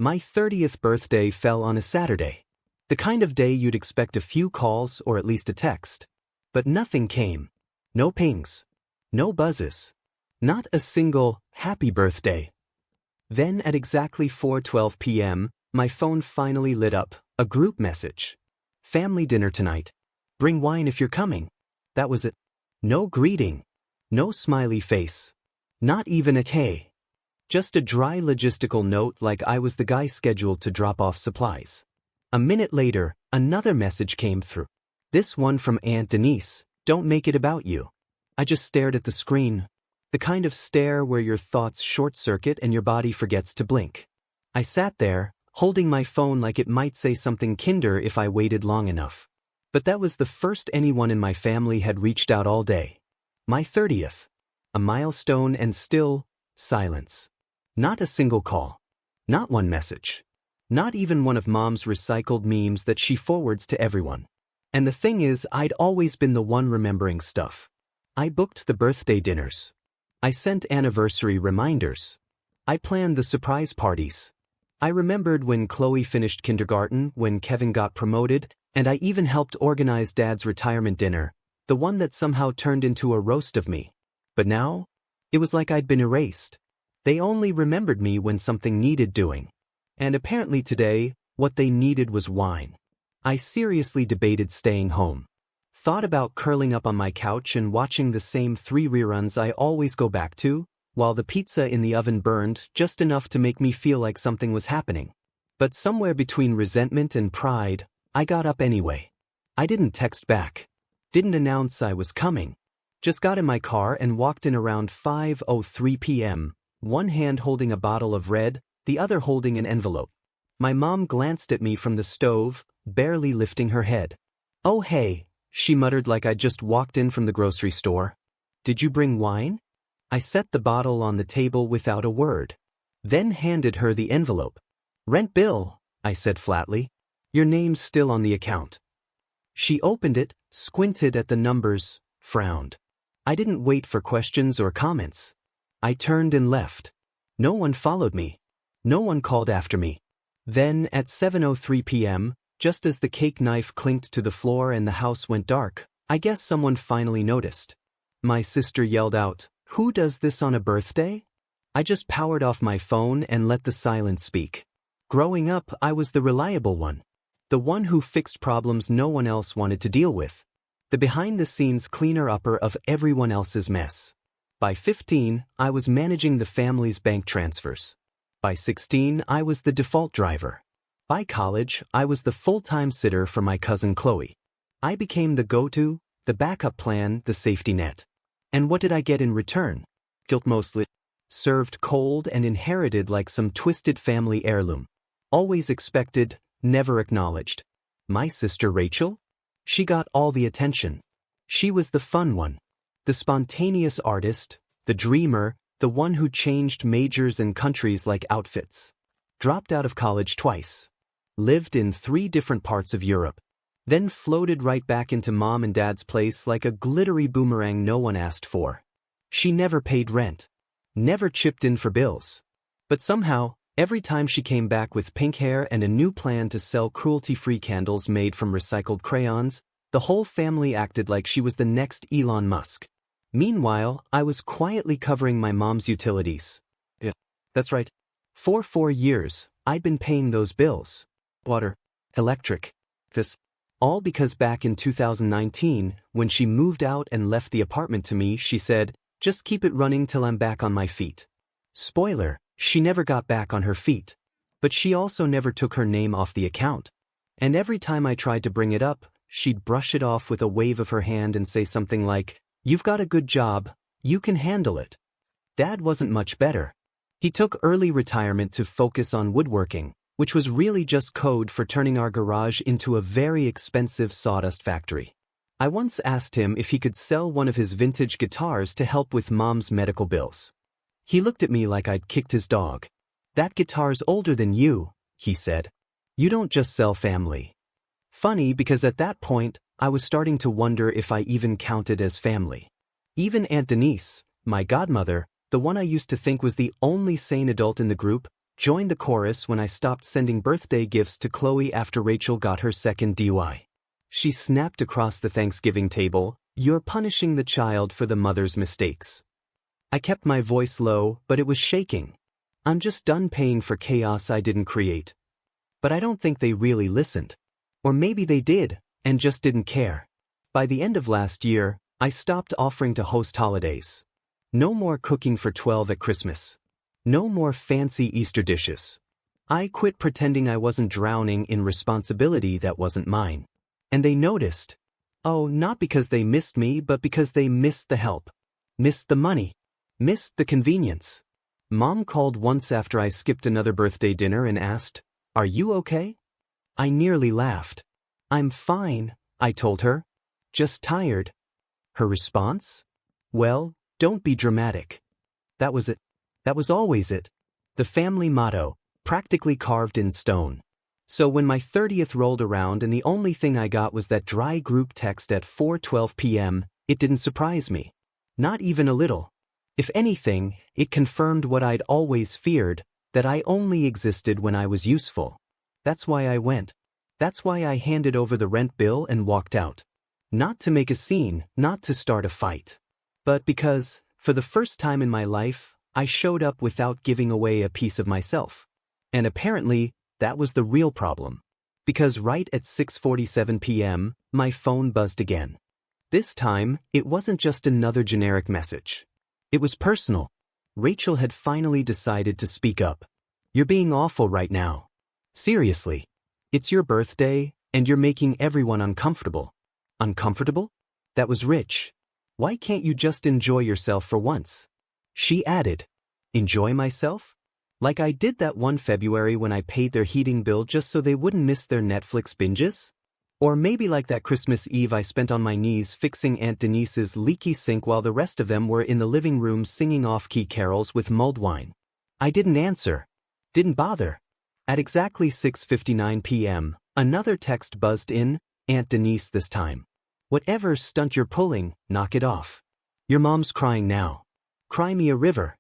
My 30th birthday fell on a Saturday. The kind of day you'd expect a few calls or at least a text. But nothing came. No pings. No buzzes. Not a single happy birthday. Then at exactly 4:12 p.m., my phone finally lit up, a group message. Family dinner tonight. Bring wine if you're coming. That was it. No greeting. No smiley face. Not even a K. Just a dry logistical note like I was the guy scheduled to drop off supplies. A minute later, another message came through. This one from Aunt Denise. Don't make it about you. I just stared at the screen. The kind of stare where your thoughts short-circuit and your body forgets to blink. I sat there, holding my phone like it might say something kinder if I waited long enough. But that was the first anyone in my family had reached out all day. My 30th. A milestone and still, silence. Not a single call. Not one message. Not even one of Mom's recycled memes that she forwards to everyone. And the thing is, I'd always been the one remembering stuff. I booked the birthday dinners. I sent anniversary reminders. I planned the surprise parties. I remembered when Chloe finished kindergarten, when Kevin got promoted, and I even helped organize Dad's retirement dinner, the one that somehow turned into a roast of me. But now, it was like I'd been erased. They only remembered me when something needed doing. And apparently today, what they needed was wine. I seriously debated staying home. Thought about curling up on my couch and watching the same 3 reruns I always go back to, while the pizza in the oven burned just enough to make me feel like something was happening. But somewhere between resentment and pride, I got up anyway. I didn't text back. Didn't announce I was coming. Just got in my car and walked in around 5:03 p.m., one hand holding a bottle of red, the other holding an envelope. My mom glanced at me from the stove, barely lifting her head. "Oh hey," she muttered like I'd just walked in from the grocery store. "Did you bring wine?" I set the bottle on the table without a word. Then handed her the envelope. "Rent bill," I said flatly. "Your name's still on the account." She opened it, squinted at the numbers, frowned. I didn't wait for questions or comments. I turned and left. No one followed me. No one called after me. Then, at 7:03 p.m., just as the cake knife clinked to the floor and the house went dark, I guess someone finally noticed. My sister yelled out, "Who does this on a birthday?" I just powered off my phone and let the silence speak. Growing up, I was the reliable one. The one who fixed problems no one else wanted to deal with. The behind-the-scenes cleaner-upper of everyone else's mess. By 15, I was managing the family's bank transfers. By 16, I was the default driver. By college, I was the full-time sitter for my cousin Chloe. I became the go-to, the backup plan, the safety net. And what did I get in return? Guilt mostly. Served cold and inherited like some twisted family heirloom. Always expected, never acknowledged. My sister Rachel? She got all the attention. She was the fun one. The spontaneous artist, the dreamer, the one who changed majors and countries like outfits. Dropped out of college twice. Lived in 3 different parts of Europe. Then floated right back into Mom and Dad's place like a glittery boomerang no one asked for. She never paid rent. Never chipped in for bills. But somehow, every time she came back with pink hair and a new plan to sell cruelty-free candles made from recycled crayons, the whole family acted like she was the next Elon Musk. Meanwhile, I was quietly covering my mom's utilities. Yeah, that's right. For 4 years, I'd been paying those bills. Water, electric, this. All because back in 2019, when she moved out and left the apartment to me, she said, "Just keep it running till I'm back on my feet." Spoiler, she never got back on her feet. But she also never took her name off the account. And every time I tried to bring it up, she'd brush it off with a wave of her hand and say something like, "You've got a good job, you can handle it." Dad wasn't much better. He took early retirement to focus on woodworking, which was really just code for turning our garage into a very expensive sawdust factory. I once asked him if he could sell one of his vintage guitars to help with Mom's medical bills. He looked at me like I'd kicked his dog. "That guitar's older than you," he said. "You don't just sell family." Funny because at that point, I was starting to wonder if I even counted as family. Even Aunt Denise, my godmother, the one I used to think was the only sane adult in the group, joined the chorus when I stopped sending birthday gifts to Chloe after Rachel got her second DUI. She snapped across the Thanksgiving table, "You're punishing the child for the mother's mistakes." I kept my voice low, but it was shaking. I'm just done paying for chaos I didn't create. But I don't think they really listened. Or maybe they did, and just didn't care. By the end of last year, I stopped offering to host holidays. No more cooking for 12 at Christmas. No more fancy Easter dishes. I quit pretending I wasn't drowning in responsibility that wasn't mine. And they noticed. Oh, not because they missed me, but because they missed the help. Missed the money. Missed the convenience. Mom called once after I skipped another birthday dinner and asked, "Are you okay?" I nearly laughed. "I'm fine," I told her. "Just tired." Her response? "Well, don't be dramatic." That was it. That was always it. The family motto, practically carved in stone. So when my 30th rolled around and the only thing I got was that dry group text at 4:12 p.m., it didn't surprise me. Not even a little. If anything, it confirmed what I'd always feared, that I only existed when I was useful. That's why I went. That's why I handed over the rent bill and walked out. Not to make a scene, not to start a fight. But because, for the first time in my life, I showed up without giving away a piece of myself. And apparently, that was the real problem. Because right at 6:47 p.m., my phone buzzed again. This time, it wasn't just another generic message. It was personal. Rachel had finally decided to speak up. "You're being awful right now. Seriously. It's your birthday, and you're making everyone uncomfortable." Uncomfortable? That was rich. Why can't you just enjoy yourself for once? She added, "Enjoy myself? Like I did that one February when I paid their heating bill just so they wouldn't miss their Netflix binges? Or maybe like that Christmas Eve I spent on my knees fixing Aunt Denise's leaky sink while the rest of them were in the living room singing off-key carols with mulled wine." I didn't answer. Didn't bother. At exactly 6:59 p.m., another text buzzed in, Aunt Denise this time. "Whatever stunt you're pulling, knock it off. Your mom's crying now. Cry me a river."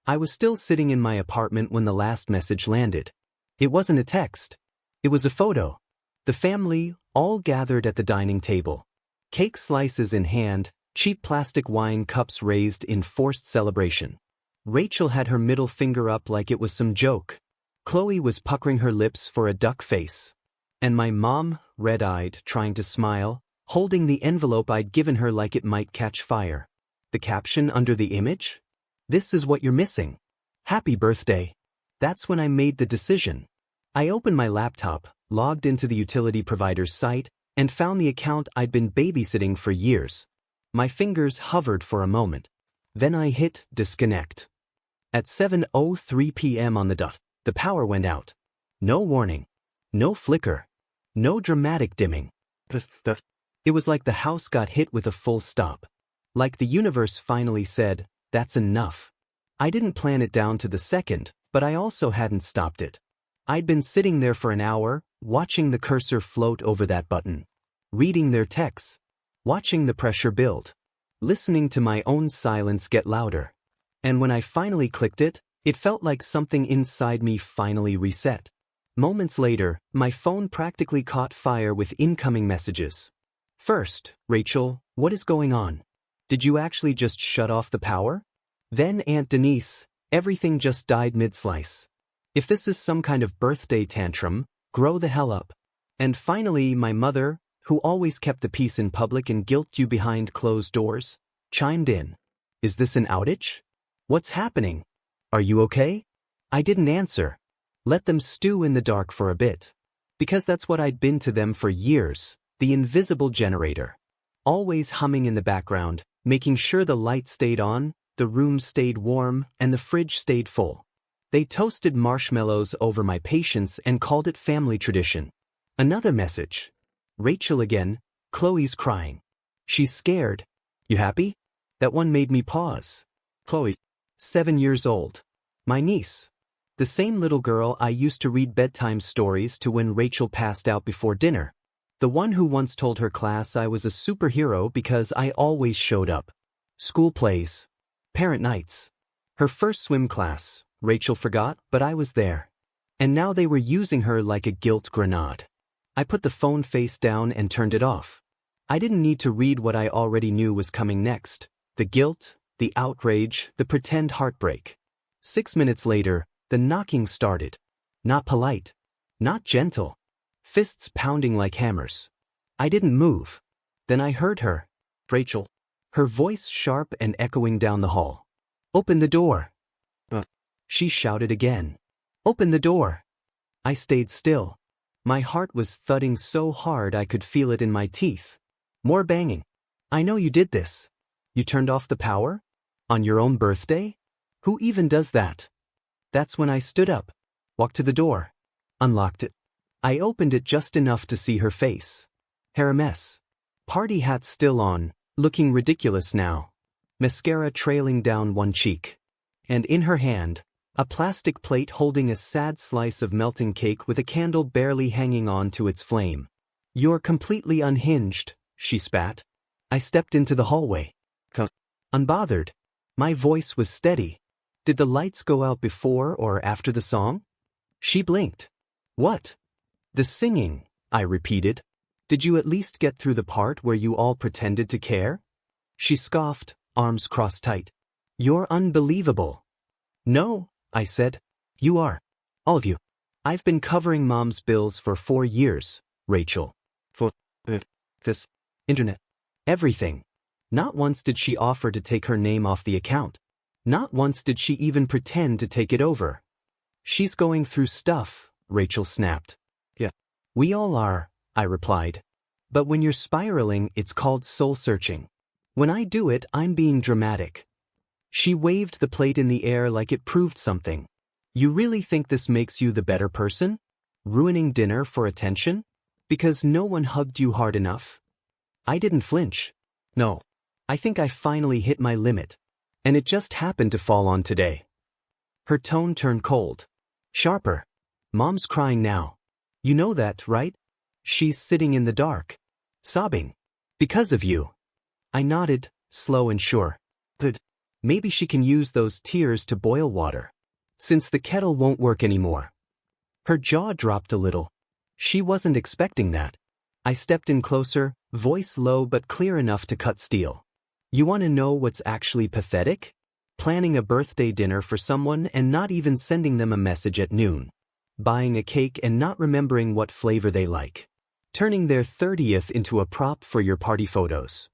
I was still sitting in my apartment when the last message landed. It wasn't a text. It was a photo. The family, all gathered at the dining table. Cake slices in hand, cheap plastic wine cups raised in forced celebration. Rachel had her middle finger up like it was some joke. Chloe was puckering her lips for a duck face. And my mom, red-eyed, trying to smile, holding the envelope I'd given her like it might catch fire. The caption under the image? "This is what you're missing. Happy birthday." That's when I made the decision. I opened my laptop, logged into the utility provider's site, and found the account I'd been babysitting for years. My fingers hovered for a moment. Then I hit disconnect. At 7:03 p.m. on the dot, the power went out. No warning. No flicker. No dramatic dimming. It was like the house got hit with a full stop. Like the universe finally said, "That's enough." I didn't plan it down to the second, but I also hadn't stopped it. I'd been sitting there for an hour, watching the cursor float over that button. Reading their texts. Watching the pressure build. Listening to my own silence get louder. And when I finally clicked it, it felt like something inside me finally reset. Moments later, my phone practically caught fire with incoming messages. First, "Rachel, what is going on? Did you actually just shut off the power?" Then Aunt Denise, "Everything just died mid-slice. If this is some kind of birthday tantrum, grow the hell up." And finally, my mother, who always kept the peace in public and guilt you behind closed doors, chimed in. "Is this an outage? What's happening? Are you okay?" I didn't answer. Let them stew in the dark for a bit. Because that's what I'd been to them for years, the invisible generator. Always humming in the background, making sure the light stayed on, the room stayed warm, and the fridge stayed full. They toasted marshmallows over my patience and called it family tradition. Another message. "Rachel again, Chloe's crying. She's scared. You happy?" That one made me pause. Chloe, 7 years old. My niece. The same little girl I used to read bedtime stories to when Rachel passed out before dinner. The one who once told her class I was a superhero because I always showed up. School plays. Parent nights. Her first swim class, Rachel forgot, but I was there. And now they were using her like a guilt grenade. I put the phone face down and turned it off. I didn't need to read what I already knew was coming next. The guilt, the outrage, the pretend heartbreak. 6 minutes later, the knocking started. Not polite. Not gentle. Fists pounding like hammers. I didn't move. Then I heard her. Rachel. Her voice sharp and echoing down the hall. Open the door. She shouted again. Open the door. I stayed still. My heart was thudding so hard I could feel it in my teeth. More banging. I know you did this. You turned off the power? On your own birthday? Who even does that? That's when I stood up, walked to the door, unlocked it. I opened it just enough to see her face. Hair a mess. Party hat still on, looking ridiculous now. Mascara trailing down one cheek. And in her hand, a plastic plate holding a sad slice of melting cake with a candle barely hanging on to its flame. You're completely unhinged, she spat. I stepped into the hallway. Unbothered. My voice was steady. Did the lights go out before or after the song? She blinked. What? The singing, I repeated. Did you at least get through the part where you all pretended to care? She scoffed, arms crossed tight. You're unbelievable. No, I said. You are. All of you. I've been covering Mom's bills for 4 years, Rachel. For this internet. Everything. Not once did she offer to take her name off the account. Not once did she even pretend to take it over. She's going through stuff, Rachel snapped. Yeah. We all are, I replied. But when you're spiraling, it's called soul-searching. When I do it, I'm being dramatic. She waved the plate in the air like it proved something. You really think this makes you the better person? Ruining dinner for attention? Because no one hugged you hard enough? I didn't flinch. No. I think I finally hit my limit. And it just happened to fall on today. Her tone turned cold. Sharper. Mom's crying now. You know that, right? She's sitting in the dark. Sobbing. Because of you. I nodded, slow and sure. But maybe she can use those tears to boil water. Since the kettle won't work anymore. Her jaw dropped a little. She wasn't expecting that. I stepped in closer, voice low but clear enough to cut steel. You want to know what's actually pathetic? Planning a birthday dinner for someone and not even sending them a message at noon. Buying a cake and not remembering what flavor they like. Turning their 30th into a prop for your party photos.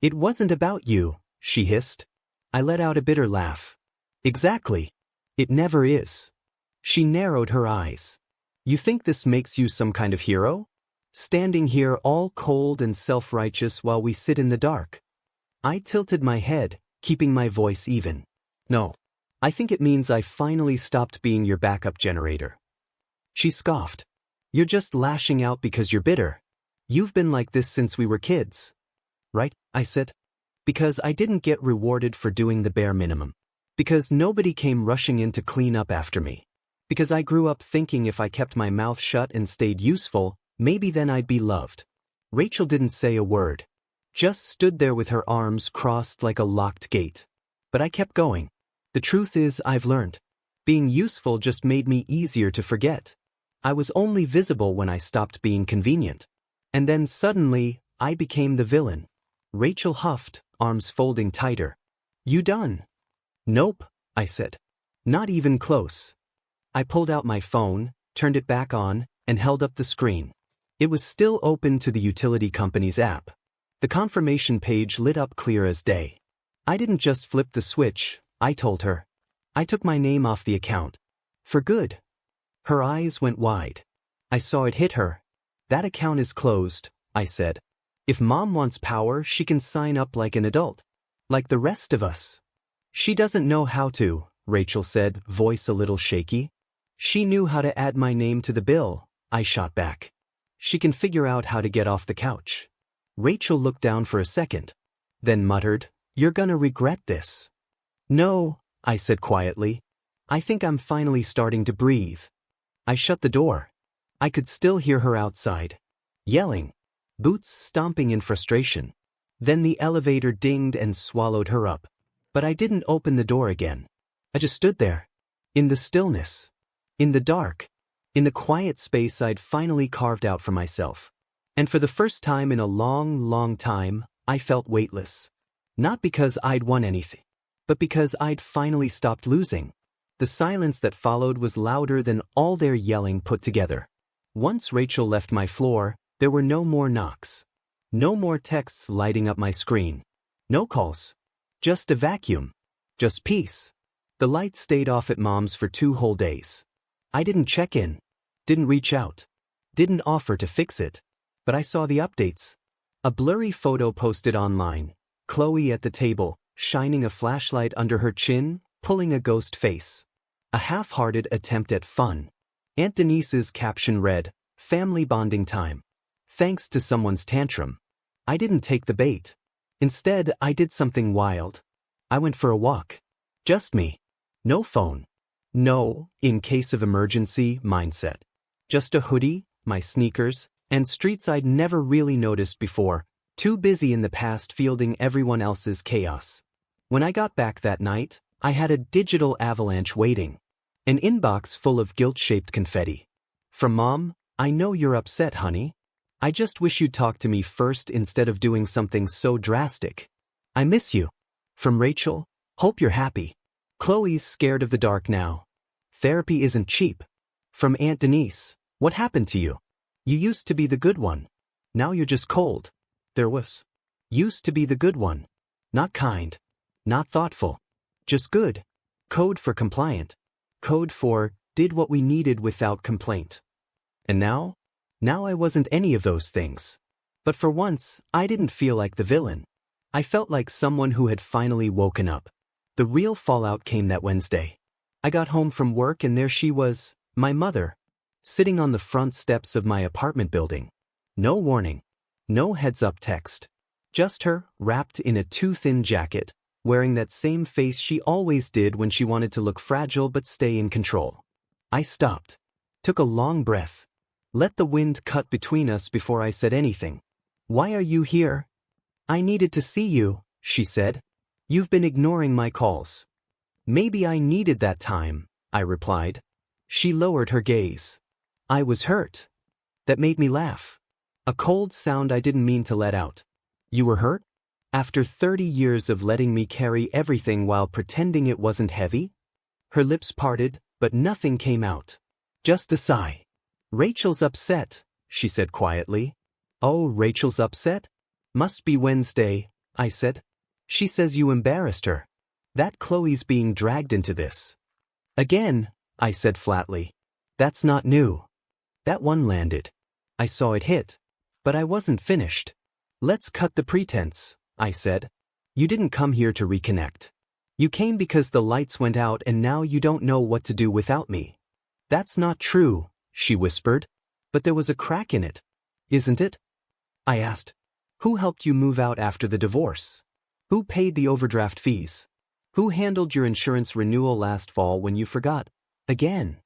It wasn't about you, she hissed. I let out a bitter laugh. Exactly. It never is. She narrowed her eyes. You think this makes you some kind of hero? Standing here all cold and self-righteous while we sit in the dark. I tilted my head, keeping my voice even. No. I think it means I finally stopped being your backup generator. She scoffed. You're just lashing out because you're bitter. You've been like this since we were kids. Right? I said. Because I didn't get rewarded for doing the bare minimum. Because nobody came rushing in to clean up after me. Because I grew up thinking if I kept my mouth shut and stayed useful, maybe then I'd be loved. Rachel didn't say a word. Just stood there with her arms crossed like a locked gate. But I kept going. The truth is, I've learned. Being useful just made me easier to forget. I was only visible when I stopped being convenient. And then suddenly, I became the villain. Rachel huffed, arms folding tighter. You done? Nope, I said. Not even close. I pulled out my phone, turned it back on, and held up the screen. It was still open to the utility company's app. The confirmation page lit up clear as day. I didn't just flip the switch, I told her. I took my name off the account. For good. Her eyes went wide. I saw it hit her. That account is closed, I said. If Mom wants power, she can sign up like an adult. Like the rest of us. She doesn't know how to, Rachel said, voice a little shaky. She knew how to add my name to the bill, I shot back. She can figure out how to get off the couch. Rachel looked down for a second, then muttered, You're gonna regret this. No, I said quietly. I think I'm finally starting to breathe. I shut the door. I could still hear her outside. Yelling. Boots stomping in frustration. Then the elevator dinged and swallowed her up. But I didn't open the door again. I just stood there. In the stillness. In the dark. in the quiet space I'd finally carved out for myself. And for the first time in a long, long time, I felt weightless. Not because I'd won anything, but because I'd finally stopped losing. The silence that followed was louder than all their yelling put together. Once Rachel left my floor, there were no more knocks. No more texts lighting up my screen. No calls. Just a vacuum. Just peace. The lights stayed off at Mom's for 2 whole days. I didn't check in. Didn't reach out. Didn't offer to fix it. But I saw the updates. A blurry photo posted online. Chloe at the table, shining a flashlight under her chin, pulling a ghost face. A half-hearted attempt at fun. Aunt Denise's caption read, "Family bonding time. Thanks to someone's tantrum." I didn't take the bait. Instead, I did something wild. I went for a walk. Just me. No phone. No, in case of emergency, mindset. Just a hoodie, my sneakers, and streets I'd never really noticed before, too busy in the past fielding everyone else's chaos. When I got back that night, I had a digital avalanche waiting. An inbox full of guilt-shaped confetti. From Mom, "I know you're upset, honey. I just wish you'd talk to me first instead of doing something so drastic. I miss you." From Rachel, "Hope you're happy. Chloe's scared of the dark now. Therapy isn't cheap." From Aunt Denise, "What happened to you? You used to be the good one. Now you're just cold." There was. Used to be the good one. Not kind. Not thoughtful. Just good. Code for compliant. Code for, did what we needed without complaint. And now? Now I wasn't any of those things. But for once, I didn't feel like the villain. I felt like someone who had finally woken up. The real fallout came that Wednesday. I got home from work and there she was, my mother, sitting on the front steps of my apartment building. No warning. No heads-up text. Just her, wrapped in a too-thin jacket, wearing that same face she always did when she wanted to look fragile but stay in control. I stopped. Took a long breath. Let the wind cut between us before I said anything. "Why are you here?" "I needed to see you," she said. "You've been ignoring my calls." "Maybe I needed that time," I replied. She lowered her gaze. I was hurt. That made me laugh. A cold sound I didn't mean to let out. "You were hurt? After 30 years of letting me carry everything while pretending it wasn't heavy?" Her lips parted, but nothing came out. Just a sigh. "Rachel's upset," she said quietly. "Oh, Rachel's upset? Must be Wednesday," I said. "She says you embarrassed her. That Chloe's being dragged into this." "Again," I said flatly. "That's not new. That one landed. I saw it hit. But I wasn't finished." "Let's cut the pretense," I said. "You didn't come here to reconnect. You came because the lights went out and now you don't know what to do without me." "That's not true," she whispered. "But there was a crack in it. Isn't it?" I asked. "Who helped you move out after the divorce? Who paid the overdraft fees? Who handled your insurance renewal last fall when you forgot? Again?"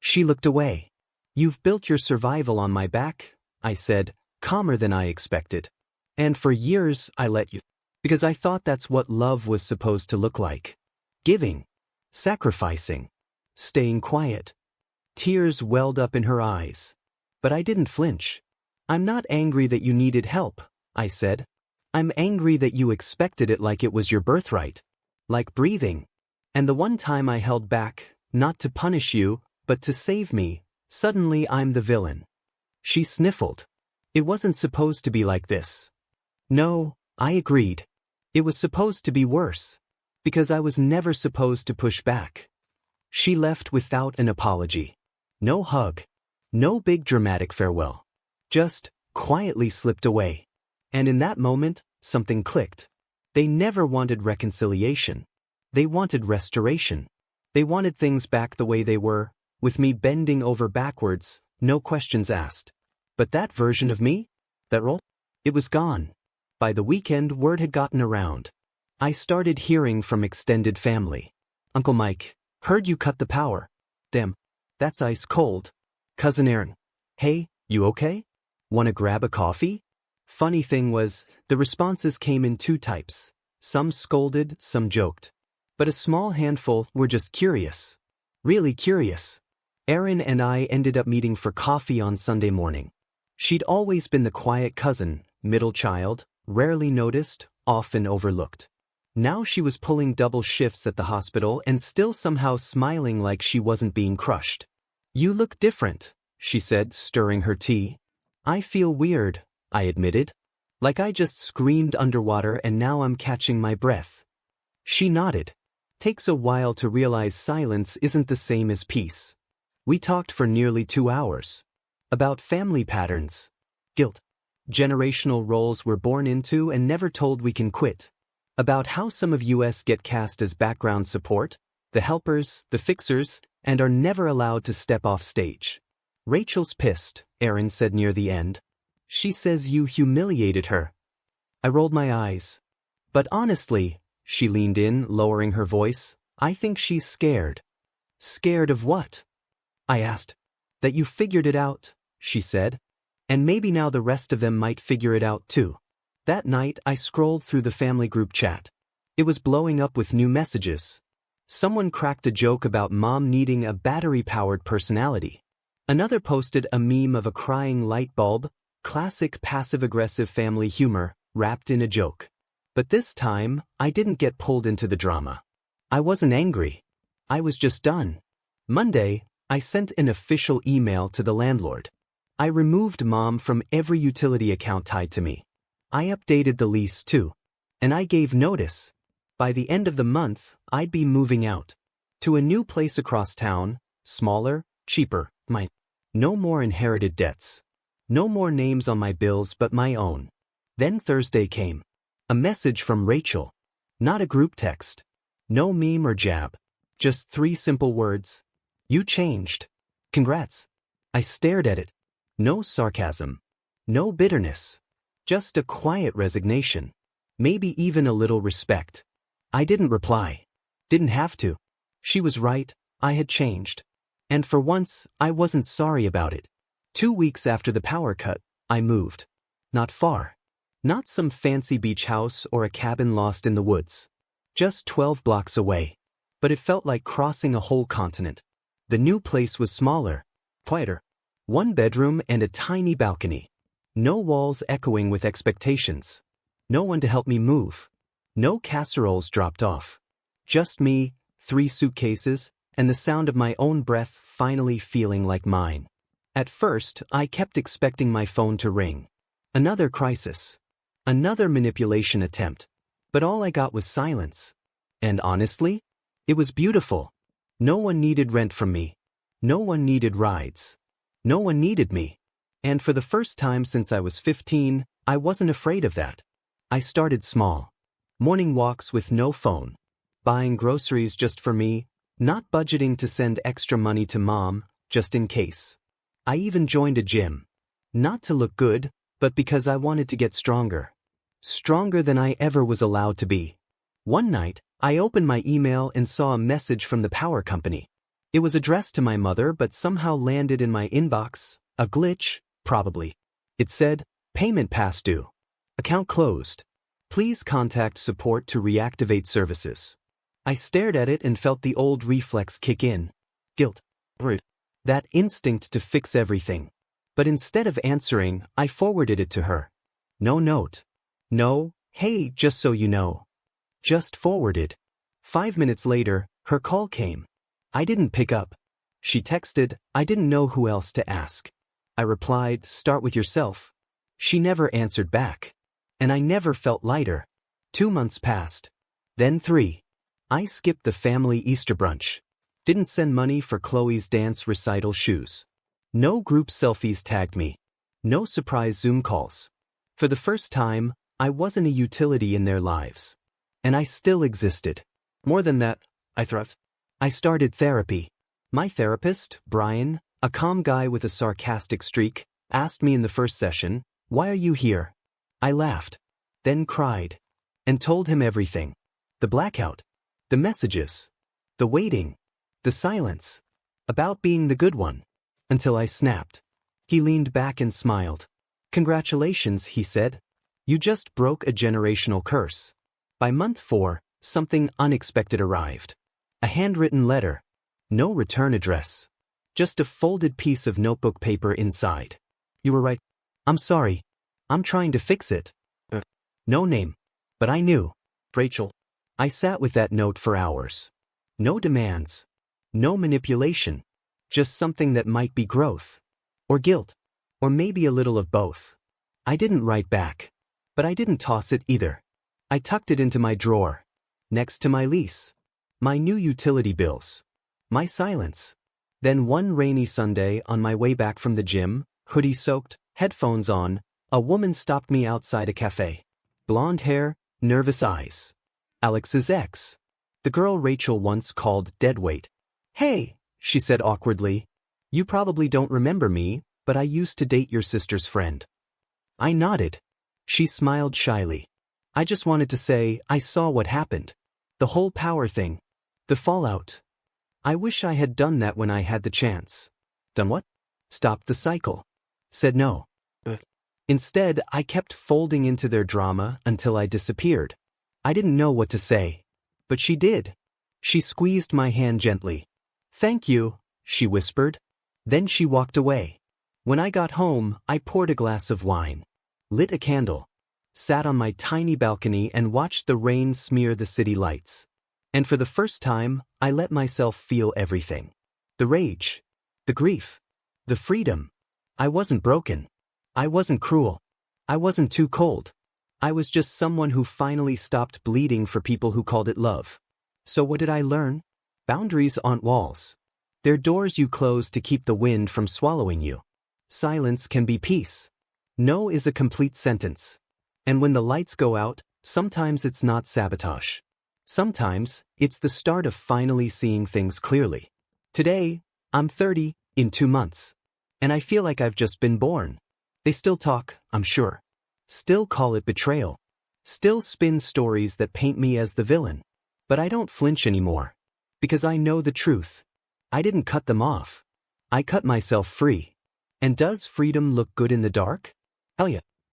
She looked away. "You've built your survival on my back," I said, calmer than I expected. "And for years I let you. Because I thought that's what love was supposed to look like. Giving. Sacrificing. Staying quiet." Tears welled up in her eyes. But I didn't flinch. "I'm not angry that you needed help," I said. "I'm angry that you expected it like it was your birthright. Like breathing. And the one time I held back, not to punish you, but to save me, suddenly I'm the villain." She sniffled. "It wasn't supposed to be like this." "No," I agreed. "It was supposed to be worse. Because I was never supposed to push back." She left without an apology. No hug. No big dramatic farewell. Just quietly slipped away. And in that moment, something clicked. They never wanted reconciliation. They wanted restoration. They wanted things back the way they were, with me bending over backwards, no questions asked. But that version of me? That role? It was gone. By the weekend, word had gotten around. I started hearing from extended family. "Uncle Mike, heard you cut the power. Damn, that's ice cold." "Cousin Aaron, hey, you okay? Wanna grab a coffee?" Funny thing was, the responses came in 2 types. Some scolded, some joked. But a small handful were just curious. Really curious. Erin and I ended up meeting for coffee on Sunday morning. She'd always been the quiet cousin, middle child, rarely noticed, often overlooked. Now she was pulling double shifts at the hospital and still somehow smiling like she wasn't being crushed. "You look different," she said, stirring her tea. "I feel weird," I admitted. "Like I just screamed underwater and now I'm catching my breath." She nodded. Takes a while to realize silence isn't the same as peace. We talked for nearly 2 hours. About family patterns, guilt, generational roles we're born into and never told we can quit. About how some of us get cast as background support, the helpers, the fixers, and are never allowed to step off stage. "Rachel's pissed," Erin said near the end. "She says you humiliated her." I rolled my eyes. "But honestly," she leaned in, lowering her voice, "I think she's scared." "Scared of what?" I asked. "That you figured it out," she said. "And maybe now the rest of them might figure it out too." That night I scrolled through the family group chat. It was blowing up with new messages. Someone cracked a joke about mom needing a battery-powered personality. Another posted a meme of a crying light bulb, classic passive-aggressive family humor, wrapped in a joke. But this time, I didn't get pulled into the drama. I wasn't angry. I was just done. Monday, I sent an official email to the landlord. I removed mom from every utility account tied to me. I updated the lease too. And I gave notice. By the end of the month, I'd be moving out. To a new place across town, smaller, cheaper, no more inherited debts. No more names on my bills but my own. Then Thursday came. A message from Rachel. Not a group text. No meme or jab. Just 3 simple words. "You changed. Congrats." I stared at it. No sarcasm. No bitterness. Just a quiet resignation. Maybe even a little respect. I didn't reply. Didn't have to. She was right, I had changed. And for once, I wasn't sorry about it. 2 weeks after the power cut, I moved. Not far. Not some fancy beach house or a cabin lost in the woods. Just 12 blocks away. But it felt like crossing a whole continent. The new place was smaller, quieter. 1 bedroom and a tiny balcony. No walls echoing with expectations. No one to help me move. No casseroles dropped off. Just me, 3 suitcases, and the sound of my own breath finally feeling like mine. At first, I kept expecting my phone to ring. Another crisis. Another manipulation attempt. But all I got was silence. And honestly, it was beautiful. No one needed rent from me. No one needed rides. No one needed me. And for the first time since I was 15, I wasn't afraid of that. I started small. Morning walks with no phone. Buying groceries just for me, not budgeting to send extra money to mom, just in case. I even joined a gym. Not to look good, but because I wanted to get stronger. Stronger than I ever was allowed to be. One night, I opened my email and saw a message from the power company. It was addressed to my mother but somehow landed in my inbox. A glitch, probably. It said, "Payment past due. Account closed. Please contact support to reactivate services." I stared at it and felt the old reflex kick in. Guilt. Rude. That instinct to fix everything. But instead of answering, I forwarded it to her. No note. No, "Hey, just so you know." Just forwarded. 5 minutes later, her call came. I didn't pick up. She texted, I didn't know who else to ask. I replied, "Start with yourself." She never answered back. And I never felt lighter. 2 months passed. Then 3. I skipped the family Easter brunch. Didn't send money for Chloe's dance recital shoes. No group selfies tagged me. No surprise Zoom calls. For the first time, I wasn't a utility in their lives. And I still existed. More than that, I thrived. I started therapy. My therapist, Brian, a calm guy with a sarcastic streak, asked me in the first session, "Why are you here?" I laughed. Then cried. And told him everything. The blackout. The messages. The waiting. The silence. About being the good one. Until I snapped. He leaned back and smiled. "Congratulations," he said. "You just broke a generational curse." By month 4, something unexpected arrived. A handwritten letter. No return address. Just a folded piece of notebook paper inside. You were right. I'm sorry. I'm trying to fix it. No name. But I knew. Rachel. I sat with that note for hours. No demands. No manipulation. Just something that might be growth. Or guilt. Or maybe a little of both. I didn't write back. But I didn't toss it either. I tucked it into my drawer. Next to my lease. My new utility bills. My silence. Then one rainy Sunday on my way back from the gym, hoodie soaked, headphones on, a woman stopped me outside a cafe. Blonde hair, nervous eyes. Alex's ex. The girl Rachel once called deadweight. Hey, she said awkwardly. You probably don't remember me, but I used to date your sister's friend. I nodded. She smiled shyly. I just wanted to say I saw what happened. The whole power thing. The fallout. I wish I had done that when I had the chance. Done what? Stopped the cycle. Said no. Instead, I kept folding into their drama until I disappeared. I didn't know what to say. But she did. She squeezed my hand gently. Thank you, she whispered. Then she walked away. When I got home, I poured a glass of wine. Lit a candle. Sat on my tiny balcony and watched the rain smear the city lights. And for the first time, I let myself feel everything. The rage. The grief. The freedom. I wasn't broken. I wasn't cruel. I wasn't too cold. I was just someone who finally stopped bleeding for people who called it love. So what did I learn? Boundaries aren't walls. They're doors you close to keep the wind from swallowing you. Silence can be peace. No is a complete sentence. And when the lights go out, sometimes it's not sabotage. Sometimes, it's the start of finally seeing things clearly. Today, I'm 30, in 2 months. And I feel like I've just been born. They still talk, I'm sure. Still call it betrayal. Still spin stories that paint me as the villain. But I don't flinch anymore. Because I know the truth. I didn't cut them off. I cut myself free. And does freedom look good in the dark? Hell yeah.